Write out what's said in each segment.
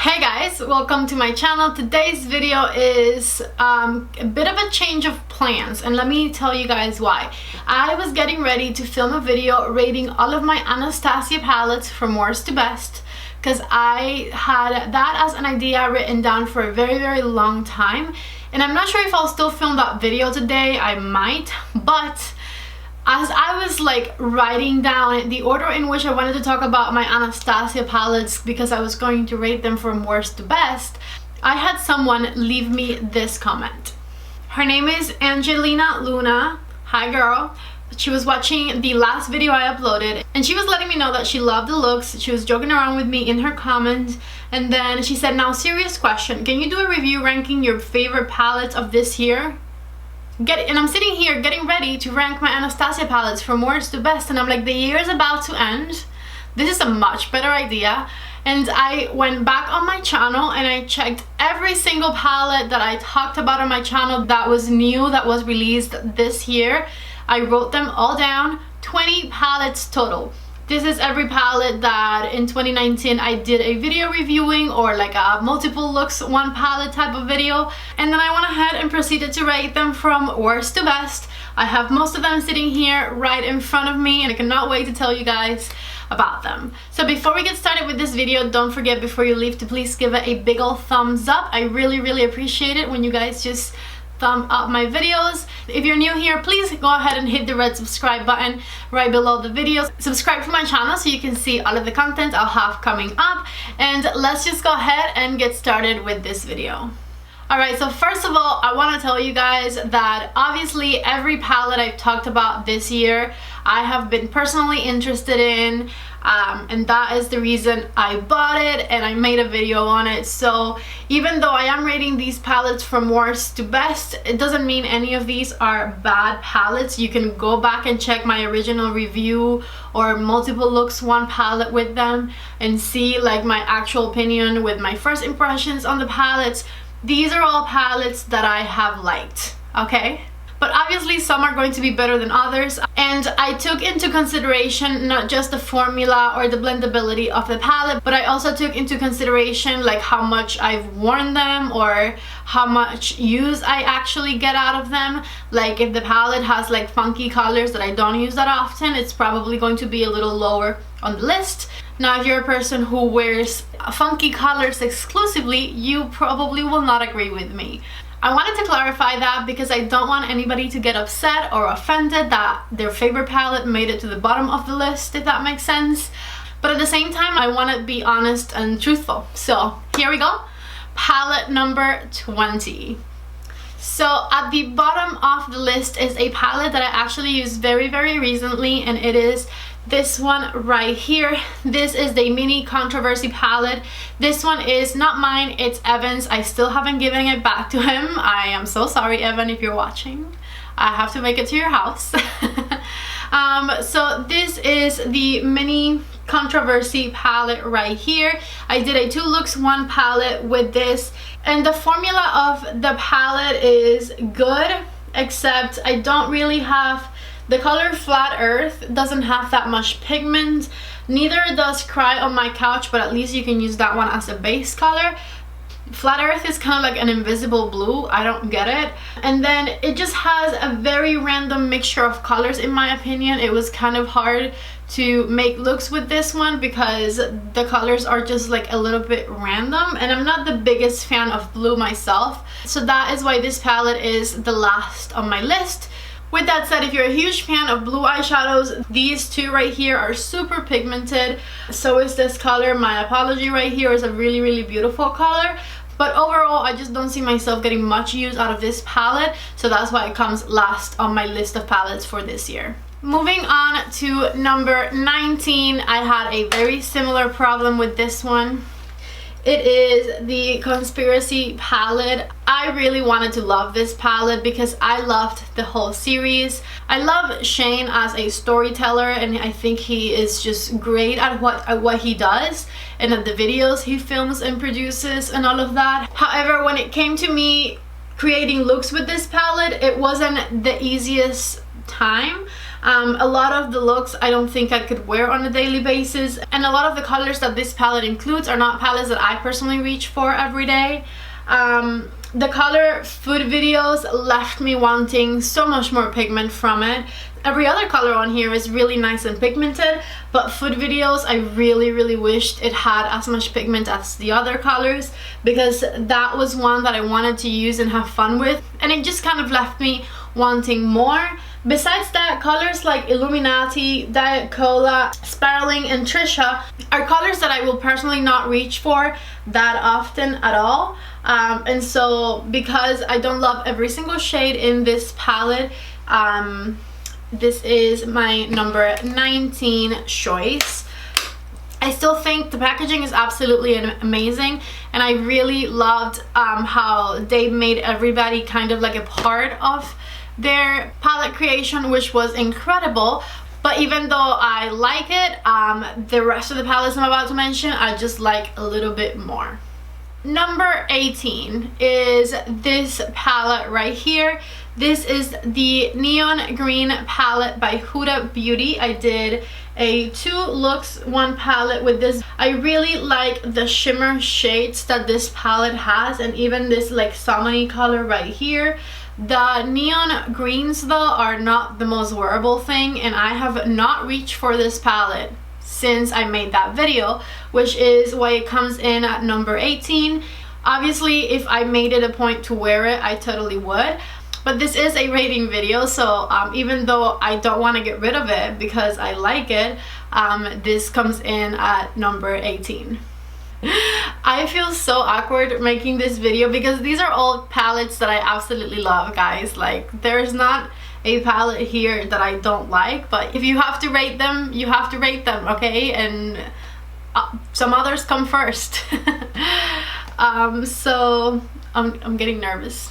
Hey guys, welcome to my channel. Today's video is a bit of a change of plans, and let me tell you guys why. I was getting ready to film a video rating all of my Anastasia palettes from worst to best because I had that as an idea written down for a very long time, and I'm not sure if I'll still film that video today. I might, but as I was like writing down the order in which I wanted to talk about my Anastasia palettes because I was going to rate them from worst to best, I had someone leave me this comment. Her name is Angelina Luna. Hi girl. She was watching the last video I uploaded and she was letting me know that she loved the looks. She was joking around with me in her comments, and then she said, "Now serious question, can you do a review ranking your favorite palettes of this year?" And I'm sitting here getting ready to rank my Anastasia palettes from worst to best, and I'm like, the year is about to end. This is a much better idea. And I went back on my channel and I checked every single palette that I talked about on my channel that was new, that was released this year. I wrote them all down, 20 palettes total. This is every palette that in 2019 I did a video reviewing, or like a multiple looks one palette type of video, and then I went ahead and proceeded to rate them from worst to best. I have most of them sitting here right in front of me and I cannot wait to tell you guys about them. So before we get started with this video, don't forget before you leave to please give it a big ol' thumbs up. I really appreciate it when you guys just thumb up my videos. If you're new here, please go ahead and hit the red subscribe button right below the videos. Subscribe to my channel so you can see all of the content I'll have coming up, and let's just go ahead and get started with this video. Alright, so first of all, I want to tell you guys that obviously every palette I've talked about this year I have been personally interested in, and that is the reason I bought it and I made a video on it. So even though I am rating these palettes from worst to best, it doesn't mean any of these are bad palettes. You can go back and check my original review or multiple looks one palette with them and see like my actual opinion with my first impressions on the palettes. These are all palettes that I have liked, okay? But obviously some are going to be better than others, and I took into consideration not just the formula or the blendability of the palette, but I also took into consideration like how much I've worn them or how much use I actually get out of them. Like if the palette has like funky colors that I don't use that often, it's probably going to be a little lower on the list. Now if you're a person who wears funky colors exclusively, you probably will not agree with me. I wanted to clarify that because I don't want anybody to get upset or offended that their favorite palette made it to the bottom of the list, if that makes sense. But at the same time, I want to be honest and truthful. So here we go. Palette number 20. So at the bottom of the list is a palette that I actually used very recently, and it is this one right here. This is the mini controversy palette. This one is not mine, it's Evan's. I still haven't given it back to him. I am so sorry, Evan, if you're watching. I have to make it to your house. So this is the mini controversy palette right here. I did a 2 looks 1 palette with this, and the formula of the palette is good, except I don't really have the color Flat Earth. Doesn't have that much pigment. Neither does Cry on My Couch, but at least you can use that one as a base color. Flat Earth is kind of like an invisible blue. I don't get it. And then it just has a very random mixture of colors in my opinion. It was kind of hard to make looks with this one because the colors are just like a little bit random, and I'm not the biggest fan of blue myself. So that is why this palette is the last on my list. With that said, if you're a huge fan of blue eyeshadows, these two right here are super pigmented. So is this color. My Apology right here is a really beautiful color. But overall, I just don't see myself getting much use out of this palette. So that's why it comes last on my list of palettes for this year. Moving on to number 19, I had a very similar problem with this one. It is the Conspiracy palette. I really wanted to love this palette because I loved the whole series. I love Shane as a storyteller, and I think he is just great at what he does and at the videos he films and produces and all of that. However, when it came to me creating looks with this palette, it wasn't the easiest time. A lot of the looks I don't think I could wear on a daily basis, and a lot of the colors that this palette includes are not palettes that I personally reach for every day. The color Food Videos left me wanting so much more pigment from it. Every other color on here is really nice and pigmented, but Food Videos, I really wished it had as much pigment as the other colors, because that was one that I wanted to use and have fun with, and it just kind of left me wanting more. Besides that, colors like Illuminati, Diet Cola, Spiraling, and Trisha are colors that I will personally not reach for that often at all. And so because I don't love every single shade in this palette, this is my number 19 choice. I still think the packaging is absolutely amazing, and I really loved how they made everybody kind of like a part of their palette creation, which was incredible. But even though I like it, the rest of the palettes I'm about to mention I just like a little bit more. Number 18 is this palette right here. This is the Neon Green palette by Huda Beauty. I did a 2 looks 1 palette with this. I really like the shimmer shades that this palette has, and even this like salmon-y color right here. The neon greens though are not the most wearable thing, and I have not reached for this palette since I made that video, which is why it comes in at number 18. Obviously, if I made it a point to wear it, I totally would. But this is a rating video, so even though I don't want to get rid of it because I like it, this comes in at number 18. I feel so awkward making this video because these are all palettes that I absolutely love, guys. Like, there's not a palette here that I don't like, but if you have to rate them, you have to rate them, okay? And some others come first. So I'm getting nervous.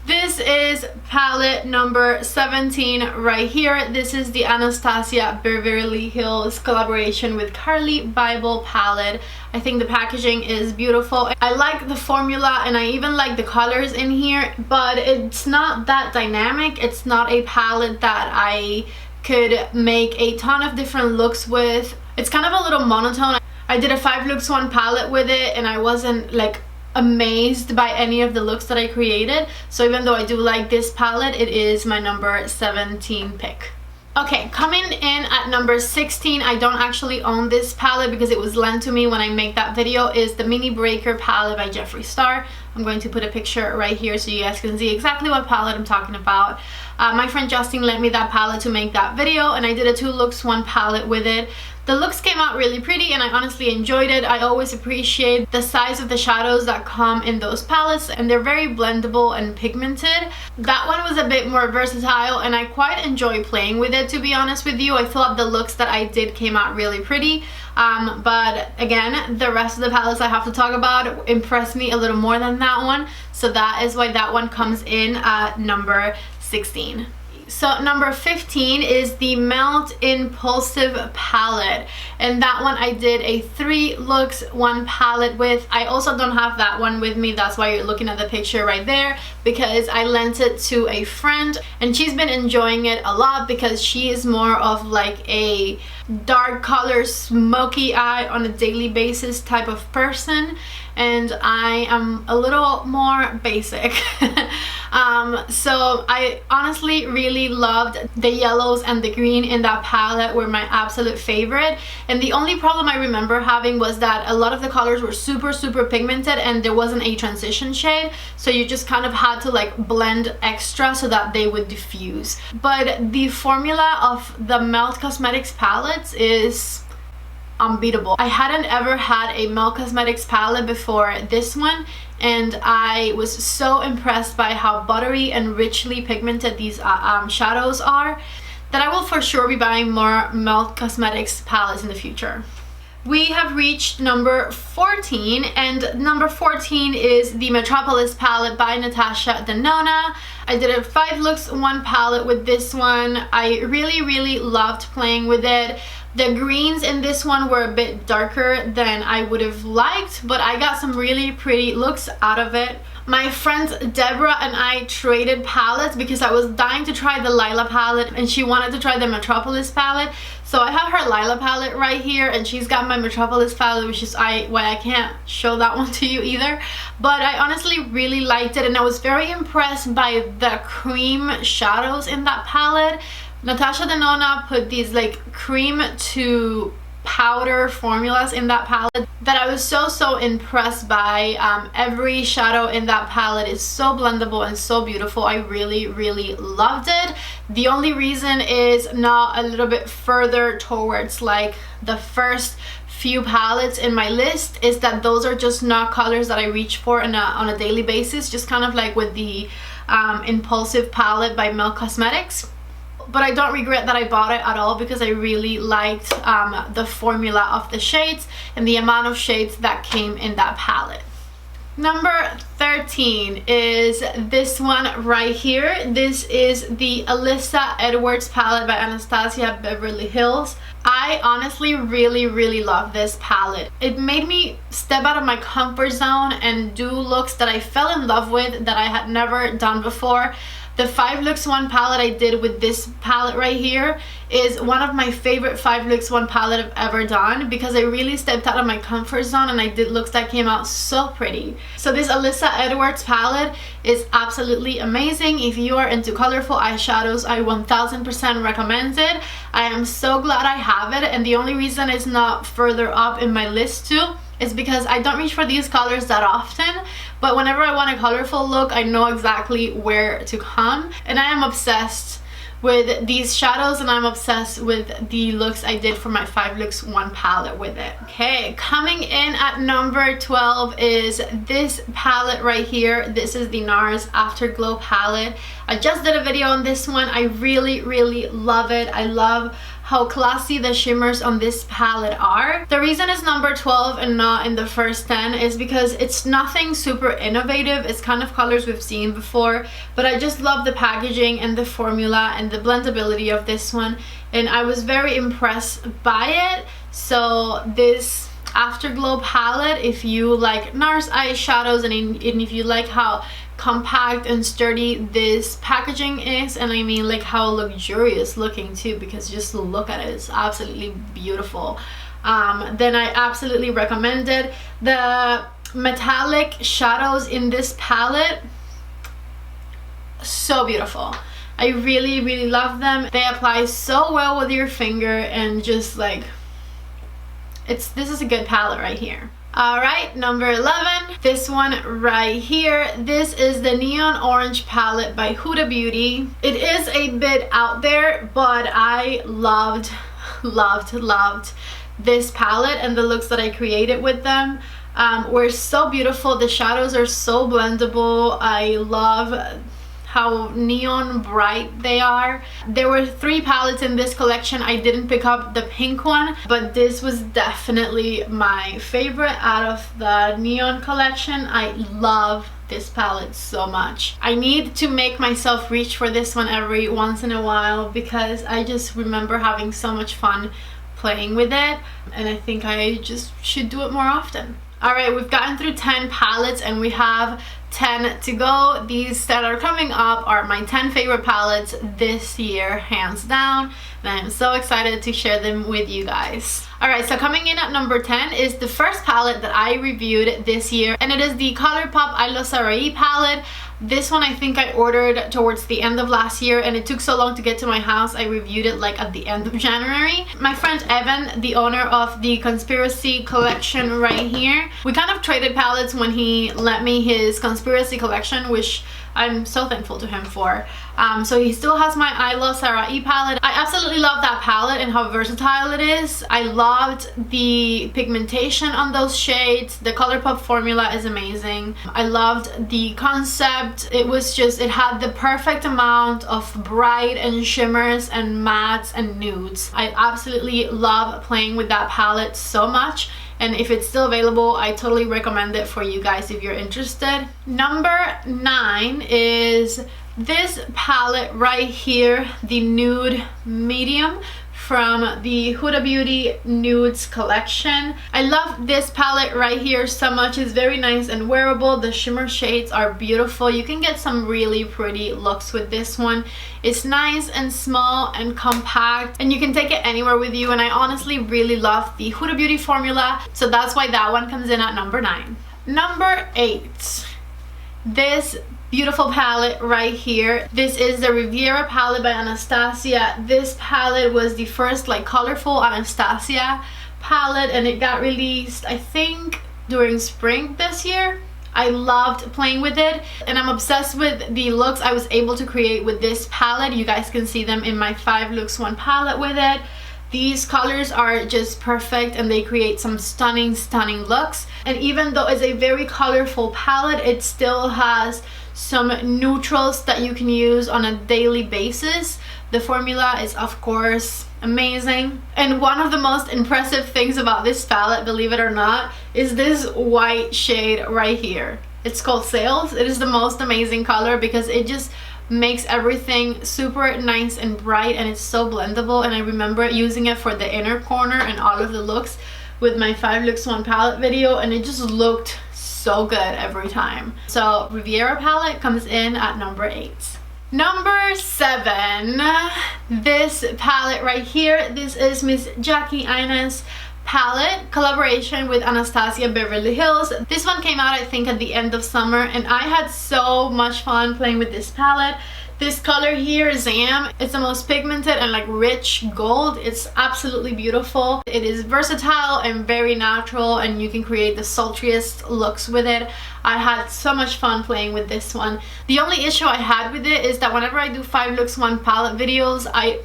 This is palette number 17 right here. This is the Anastasia Beverly Hills collaboration with Carli Bybel palette. I think the packaging is beautiful. I like the formula, and I even like the colors in here, but it's not that dynamic. It's not a palette that I could make a ton of different looks with. It's kind of a little monotone. I did a 5 looks 1 palette with it, and I wasn't like amazed by any of the looks that I created. So even though I do like this palette, it is my number 17 pick. Okay, coming in at number 16, I don't actually own this palette because it was lent to me when I made that video, is the Mini Breaker palette by Jeffree Star. I'm going to put a picture right here so you guys can see exactly what palette I'm talking about. My friend Justin lent me that palette to make that video, and I did a 2 looks 1 palette with it. The looks came out really pretty, and I honestly enjoyed it. I always appreciate the size of the shadows that come in those palettes, and they're very blendable and pigmented. That one was a bit more versatile, and I quite enjoy playing with it, to be honest with you. I thought the looks that I did came out really pretty. But again, the rest of the palettes I have to talk about impressed me a little more than that one, so that is why that one comes in at number 16. So number 15 is the Melt Impulsive palette, and that one I did a 3 looks 1 palette with. I also don't have that one with me, that's why you're looking at the picture right there, because I lent it to a friend and she's been enjoying it a lot because she is more of like a dark color smoky eye on a daily basis type of person, and I am a little more basic. So I honestly really loved the yellows and the green in that palette, were my absolute favorite. And the only problem I remember having was that a lot of the colors were super pigmented and there wasn't a transition shade, so you just kind of had to like blend extra so that they would diffuse. But the formula of the Melt Cosmetics palettes is unbeatable. I hadn't ever had a Melt Cosmetics palette before this one, and I was so impressed by how buttery and richly pigmented these shadows are that I will for sure be buying more Melt Cosmetics palettes in the future. We have reached number 14, and number 14 is the Metropolis palette by Natasha the Nona. I did a 5 looks 1 palette with this one. I really loved playing with it, The greens in this one were a bit darker than I would have liked, but I got some really pretty looks out of it. My friends Deborah and I traded palettes because I was dying to try the Lila palette and she wanted to try the Metropolis palette. So I have her Lila palette right here and she's got my Metropolis palette, which is why I can't show that one to you either. But I honestly really liked it and I was very impressed by the cream shadows in that palette. Natasha the Nona put these like cream to powder formulas in that palette that I was so impressed by. Every shadow in that palette is so blendable and so beautiful. I really loved it. The only reason is not a little bit further towards like the first few palettes in my list is that those are just not colors that I reach for on a daily basis, just kind of like with the Impulsive palette by Mel Cosmetics. But I don't regret that I bought it at all because I really liked the formula of the shades and the amount of shades that came in that palette. Number 13 is this one right here. This is the Alyssa Edwards palette by Anastasia Beverly Hills. I honestly really love this palette. It made me step out of my comfort zone and do looks that I fell in love with that I had never done before. The 5 looks 1 palette I did with this palette right here is one of my favorite 5 looks 1 palette I've ever done because I really stepped out of my comfort zone and I did looks that came out so pretty. So this Alyssa Edwards palette is absolutely amazing. If you are into colorful eyeshadows, I 1000% recommend it. I am so glad I have it, and the only reason it's not further up in my list too is because I don't reach for these colors that often, but whenever I want a colorful look, I know exactly where to come. And I am obsessed with these shadows and I'm obsessed with the looks I did for my 5 looks 1 palette with it. Okay, coming in at number 12 is this palette right here. This is the Nars Afterglow palette. I just did a video on this one. I really love it. I love how classy the shimmers on this palette are. The reason it's number 12 and not in the first 10 is because it's nothing super innovative. It's kind of colors we've seen before, but I just love the packaging and the formula and the blendability of this one, and I was very impressed by it. So this Afterglow palette, if you like Nars eyeshadows and if you like how compact and sturdy this packaging is, and I mean like how luxurious looking too, because just look at it, it's absolutely beautiful, then I absolutely recommend it. The metallic shadows in this palette, so beautiful. I really love them. They apply so well with your finger and just like this is a good palette right here. Alright, number 11, this one right here. This is the Neon Orange palette by Huda Beauty. It is a bit out there, but I loved this palette, and the looks that I created with them were so beautiful. The shadows are so blendable. I love how neon bright they are. There were 3 palettes in this collection. I didn't pick up the pink one, but this was definitely my favorite out of the neon collection. I love this palette so much. I need to make myself reach for this one every once in a while because I just remember having so much fun playing with it, and I think I just should do it more often. Alright, we've gotten through 10 palettes and we have 10 to go. These that are coming up are my 10 favorite palettes this year, hands down, and I'm so excited to share them with you guys. Alright, so coming in at number 10 is the first palette that I reviewed this year, and it is the ColourPop I Lo Sarai palette. This one I think I ordered towards the end of last year, and it took so long to get to my house. I reviewed it like at the end of January. My friend Evan, the owner of the Conspiracy collection right here, we kind of traded palettes when he lent me his Conspiracy collection, which I'm so thankful to him for. So he still has my I Lo Sarai palette. I absolutely love that palette and how versatile it is. I loved the pigmentation on those shades. The ColourPop formula is amazing. I loved the concept. It was just, it had the perfect amount of bright and shimmers and mattes and nudes. I absolutely love playing with that palette so much. And if it's still available, I totally recommend it for you guys if you're interested. Number 9 is this palette right here, the Nude Medium from the Huda Beauty Nudes collection. I love this palette right here so much. It's very nice and wearable. The shimmer shades are beautiful. You can get some really pretty looks with this one. It's nice and small and compact, and you can take it anywhere with you, and I honestly really love the Huda Beauty formula, so that's why that one comes in at number 9. Number 8, this beautiful palette right here. This is the Riviera palette by Anastasia. This palette was the first like colorful Anastasia palette, and it got released I think during spring this year. I loved playing with it, and I'm obsessed with the looks I was able to create with this palette. You guys can see them in my 5 looks 1 palette with it. These colors are just perfect, and they create some stunning looks. And even though it's a very colorful palette, it still has some neutrals that you can use on a daily basis. The formula is of course amazing, and one of the most impressive things about this palette, believe it or not, is this white shade right here. It's called Sails. It is the most amazing color because it just makes everything super nice and bright, and it's so blendable. And I remember using it for the inner corner and all of the looks with my 5 looks 1 palette video, and it just looked so good every time. So Riviera palette comes in at number 8. Number 7, this palette right here. This is Miss Jackie Aina's palette, collaboration with Anastasia Beverly Hills. This one came out I think at the end of summer, and I had so much fun playing with this palette. This color here, Zam, it's the most pigmented and like rich gold. It's absolutely beautiful. It is versatile and very natural, and you can create the sultriest looks with it. I had so much fun playing with this one. The only issue I had with it is that whenever I do 5 looks 1 palette videos, I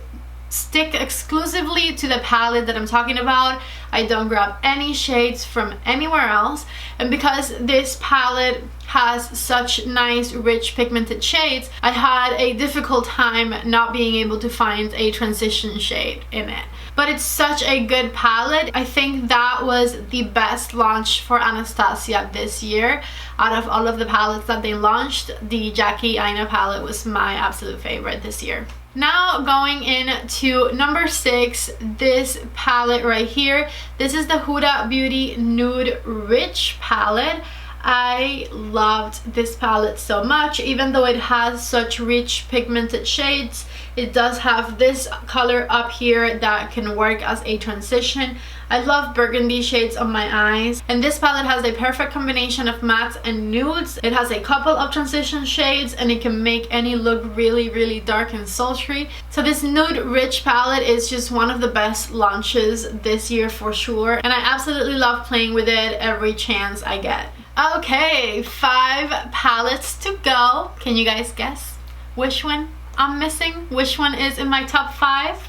stick exclusively to the palette that I'm talking about. I don't grab any shades from anywhere else, and because this palette has such nice rich pigmented shades, I had a difficult time not being able to find a transition shade in it. But it's such a good palette. I think that was the best launch for Anastasia this year. Out of all of the palettes that they launched, the Jackie Aina palette was my absolute favorite this year. Now going into number 6, this palette right here. This is the Huda Beauty Nude Rich palette. I loved this palette so much. Even though it has such rich pigmented shades, it does have this color up here that can work as a transition. I love burgundy shades on my eyes, and this palette has a perfect combination of mattes and nudes. It has a couple of transition shades, and it can make any look really dark and sultry. So this Nude Rich palette is just one of the best launches this year for sure, and I absolutely love playing with it every chance I get. Okay, 5 palettes to go. Can you guys guess which one I'm missing? Which one is in my top 5?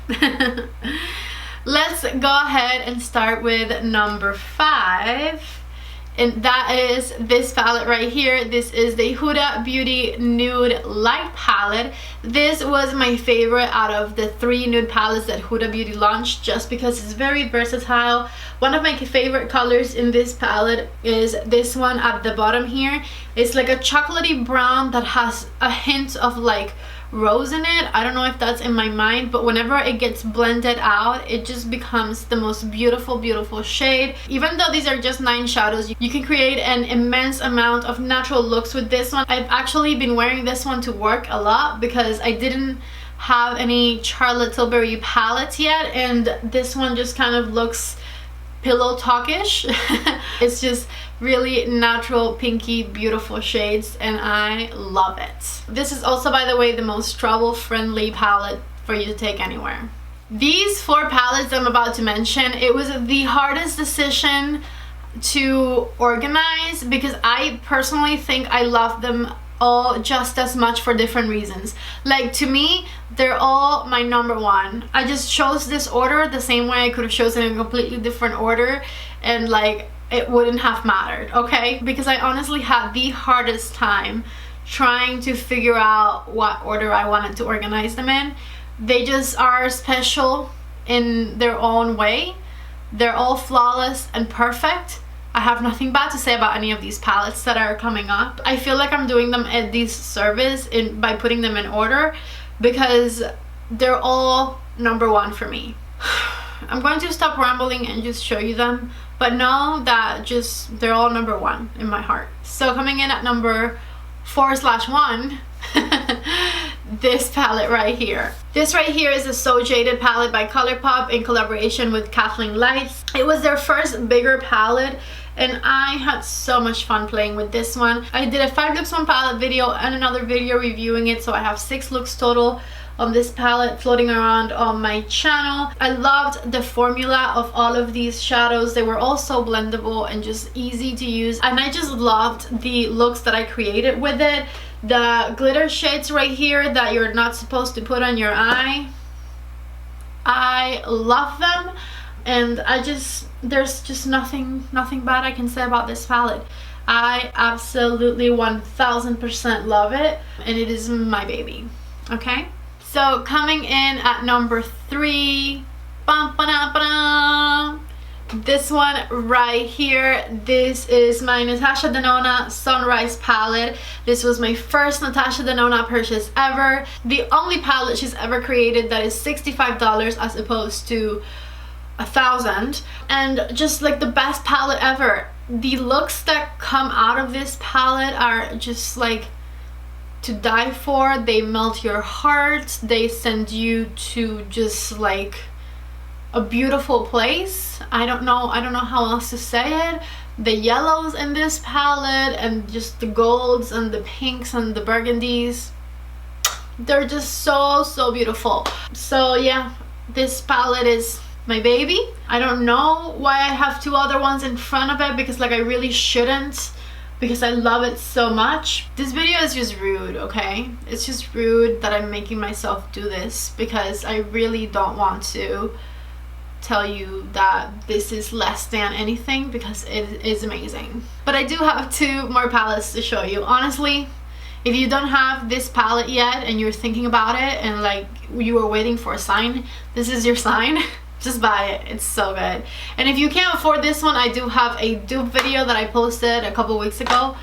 Let's go ahead and start with number 5, and that is this palette right here. This is the Huda Beauty Nude Light palette. This was my favorite out of the 3 nude palettes that Huda Beauty launched, just because it's very versatile. One of my favorite colors in this palette is this one at the bottom here. It's like a chocolatey brown that has a hint of like rose in it. I don't know if that's in my mind, but whenever it gets blended out, it just becomes the most beautiful shade. Even though these are just 9 shadows, you can create an immense amount of natural looks with this one. I've actually been wearing this one to work a lot because I didn't have any Charlotte Tilbury palettes yet, and this one just kind of looks pillow talkish. It's just really natural, pinky, beautiful shades, and I love it. This is also, by the way, the most travel friendly palette for you to take anywhere. These 4 palettes I'm about to mention, it was the hardest decision to organize because I personally think I love them all just as much for different reasons. Like, to me, they're all my number 1. I just chose this order the same way I could have chosen a completely different order, and like it wouldn't have mattered, okay? Because I honestly had the hardest time trying to figure out what order I wanted to organize them in. They just are special in their own way. They're all flawless and perfect. I have nothing bad to say about any of these palettes that are coming up. I feel like I'm doing them a disservice by putting them in order, because they're all number 1 for me. I'm going to stop rambling and just show you them, but know that just they're all number one in my heart. So coming in at number 4/1, this palette right here. This right here is a So Jaded palette by ColourPop in collaboration with Kathleen Lights. It was their first bigger palette, and I had so much fun playing with this one. I did a 5 looks 1 palette video and another video reviewing it, so I have 6 looks total on this palette floating around on my channel. I loved the formula of all of these shadows. They were all so blendable and just easy to use, and I just loved the looks that I created with it. The glitter shades right here that you're not supposed to put on your eye, I love them, and there's just nothing bad I can say about this palette. I absolutely 1000% love it, and it is my baby. Okay, so coming in at number 3, this one right here. This is my Natasha Denona Sunrise palette. This was my first Natasha Denona purchase ever. The only palette she's ever created that is $65 as opposed to $1,000, and just like the best palette ever. The looks that come out of this palette are just like to die for. They melt your heart. They send you to just like a beautiful place. I don't know how else to say it. The yellows in this palette and just the golds and the pinks and the burgundies, they're just so beautiful. So yeah, this palette is my baby. I don't know why I have 2 other ones in front of it, because like I really shouldn't, because I love it so much. This video is just rude, okay? It's just rude that I'm making myself do this, because I really don't want to tell you that this is less than anything, because it is amazing. But I do have 2 more palettes to show you. Honestly, if you don't have this palette yet and you're thinking about it and like you were waiting for a sign, this is your sign. Just buy it, it's so good. And if you can't afford this one, I do have a dupe video that I posted a couple weeks ago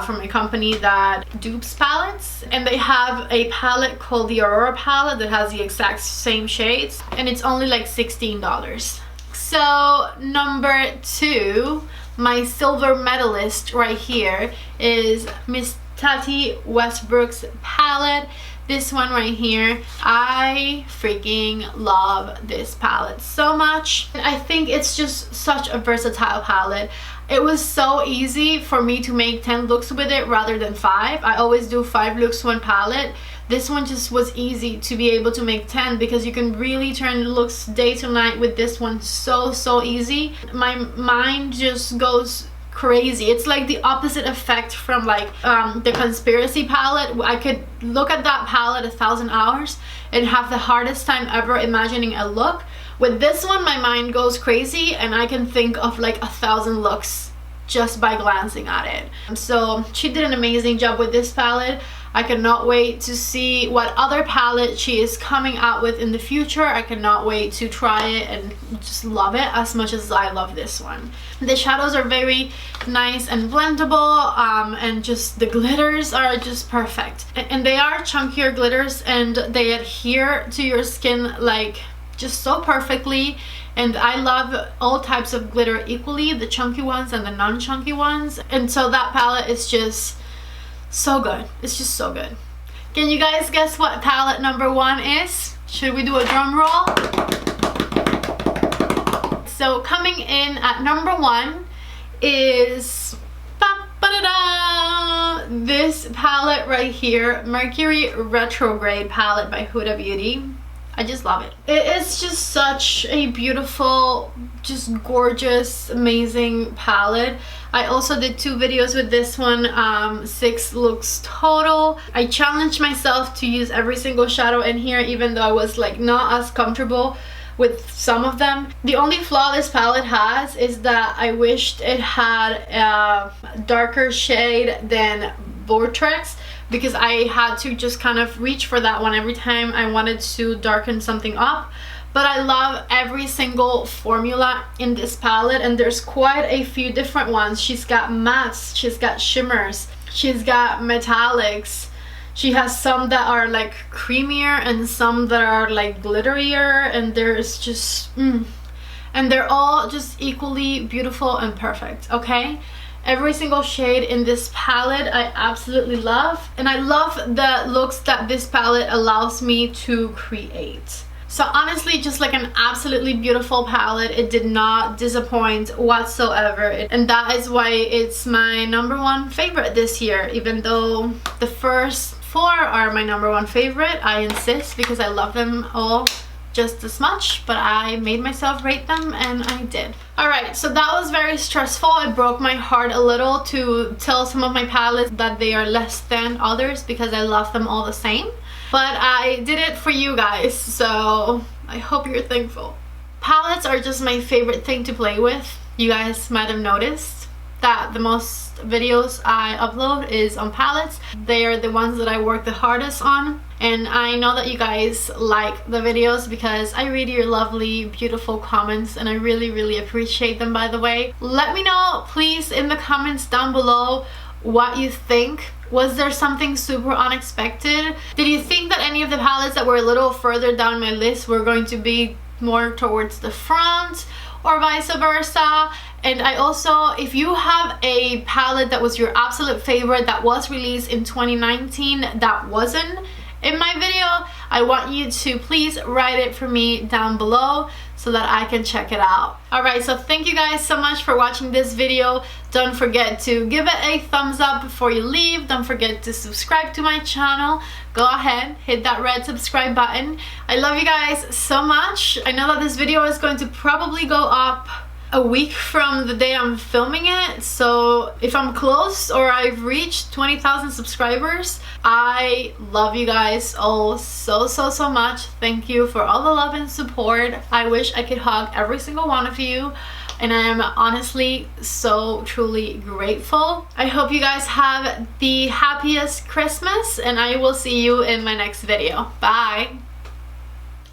from a company that dupes palettes, and they have a palette called the Aurora palette that has the exact same shades, and it's only like $16. So number 2, my silver medalist right here, is Miss Tati Westbrook's palette. This one right here, I freaking love this palette so much. I think it's just such a versatile palette. It was so easy for me to make 10 looks with it rather than 5. I always do 5 looks 1 palette. This one just was easy to be able to make 10, because you can really turn looks day to night with this one so easy. My mind just goes crazy. It's like the opposite effect from like the Conspiracy palette. I could look at that palette 1,000 hours and have the hardest time ever imagining a look. With this one, my mind goes crazy and I can think of like 1,000 looks just by glancing at it. So she did an amazing job with this palette. I cannot wait to see what other palette she is coming out with in the future. I cannot wait to try it and just love it as much as I love this one. The shadows are very nice and blendable, and just the glitters are just perfect. And they are chunkier glitters and they adhere to your skin like just so perfectly. And I love all types of glitter equally, the chunky ones and the non-chunky ones. And so that palette is just so good. It's just so good. Can you guys guess what palette number 1 is? Should we do a drum roll? So coming in at number 1 is this palette right here, Mercury Retrograde palette by Huda Beauty. I just love it. It is just such a beautiful, just gorgeous, amazing palette. I also did 2 videos with this one, 6 looks total. I challenged myself to use every single shadow in here, even though I was like not as comfortable with some of them. The only flaw this palette has is that I wished it had a darker shade than Vortex, because I had to just kind of reach for that one every time I wanted to darken something up. But I love every single formula in this palette, and there's quite a few different ones. She's got mattes, she's got shimmers, she's got metallics, She has some that are like creamier and some that are like glitterier, and there's just and they're all just equally beautiful and perfect, okay? Every single shade in this palette I absolutely love, and I love the looks that this palette allows me to create. So honestly, just like an absolutely beautiful palette. It did not disappoint whatsoever, and that is why it's my #1 favorite this year. Even though the first 4 are my #1 favorite, I insist, because I love them all just as much, but I made myself rate them, and I did. Alright, so that was very stressful. It broke my heart a little to tell some of my palettes that they are less than others, because I love them all the same. But I did it for you guys, so I hope you're thankful. Palettes are just my favorite thing to play with. You guys might have noticed that the most videos I upload is on palettes. They are the ones that I work the hardest on, and I know that you guys like the videos because I read your lovely, beautiful comments, and I really appreciate them, by the way. Let me know, please, in the comments down below what you think. Was there something super unexpected? Did you think that any of the palettes that were a little further down my list were going to be more towards the front, or vice versa? And I also, if you have a palette that was your absolute favorite that was released in 2019 that wasn't in my video, I want you to please write it for me down below so that I can check it out. Alright, so thank you guys so much for watching this video. Don't forget to give it a thumbs up before you leave. Don't forget to subscribe to my channel. Go ahead, hit that red subscribe button. I love you guys so much. I know that this video is going to probably go up a week from the day I'm filming it, so if I'm close or I've reached 20,000 subscribers, I love you guys all so much. Thank you for all the love and support. I wish I could hug every single one of you, and I am honestly so truly grateful. I hope you guys have the happiest Christmas, and I will see you in my next video. Bye.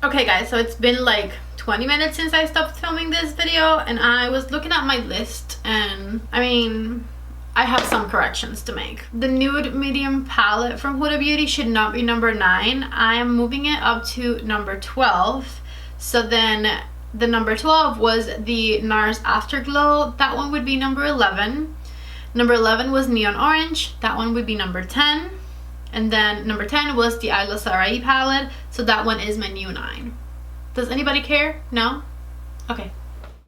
Okay guys, so it's been like 20 minutes since I stopped filming this video, and I was looking at my list, and I mean, I have some corrections to make. The Nude Medium palette from Huda Beauty should not be #9. I am moving it up to #12. So then the #12 was the Nars Afterglow. That one would be #11. #11 was Neon Orange. That one would be #10. And then #10 was the Alyssa Edwards palette. So that one is my new 9. Does anybody care? No? Okay.